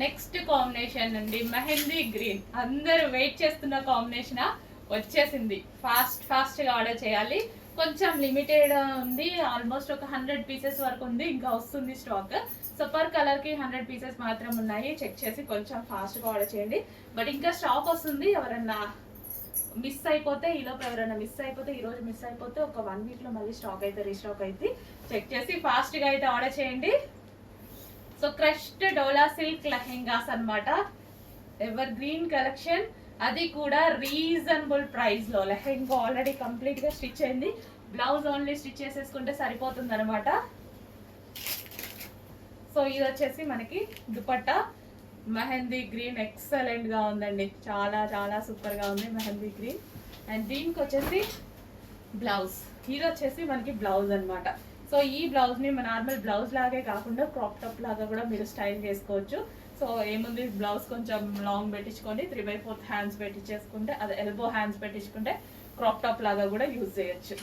Next combination అండి mehndi green. అందరూ wait చేస్తున్న కాంబినేషన్ వచ్చేసింది. ఫాస్ట్గా ఆర్డర్ చేయాలి. కొంచెం లిమిటెడ్ ఉంది, ఆల్మోస్ట్ ఒక 100 పీసెస్ వరకు ఉంది, ఇంకా వస్తుంది స్టాక్. సో పర్ కలర్కి 100 పీసెస్ మాత్రం ఉన్నాయి. చెక్ చేసి కొంచెం ఫాస్ట్గా ఆర్డర్ చేయండి. బట్ ఇంకా స్టాక్ వస్తుంది. ఎవరన్నా మిస్ అయిపోతే, ఈలోపు ఎవరైనా మిస్ అయిపోతే, ఈరోజు మిస్ అయిపోతే ఒక 1 వీక్లో మళ్ళీ స్టాక్ అయితే రీస్టాక్ అయితే చెక్ చేసి ఫాస్ట్గా అయితే ఆర్డర్ చేయండి. సో క్రష్డ్ డోలా సిల్క్ లెహెంగాస్ అనమాట. ఎవర్ గ్రీన్ కలెక్షన్, అది కూడా రీజనబుల్ ప్రైస్ లో. లెహెంగా ఆల్రెడీ కంప్లీట్ గా స్టిచ్ అయింది, బ్లౌజ్ ఓన్లీ స్టిచ్ చేసేసుకుంటే సరిపోతుంది అనమాట. సో ఇది వచ్చేసి మనకి దుపట్టా మెహందీ గ్రీన్, ఎక్సలెంట్ గా ఉందండి, చాలా చాలా సూపర్ గా ఉంది మెహందీ గ్రీన్. అండ్ దీనికి వచ్చేసి బ్లౌజ్, ఇది వచ్చేసి మనకి బ్లౌజ్ అనమాట. సో ఈ బ్లౌజ్ ని నార్మల్ బ్లౌజ్ లాగే కాకుండా క్రాప్ టాప్ లాగా కూడా మీరు స్టైల్ చేసుకోవచ్చు. సో ఏముంది, బ్లౌజ్ కొంచెం లాంగ్ పెట్టించుకొని 3/4 హ్యాండ్స్ పెట్టించేసుకుంటే, అదే ఎల్బో హ్యాండ్స్ పెట్టించుకుంటే క్రాప్ టాప్ లాగా కూడా యూజ్ చేయొచ్చు.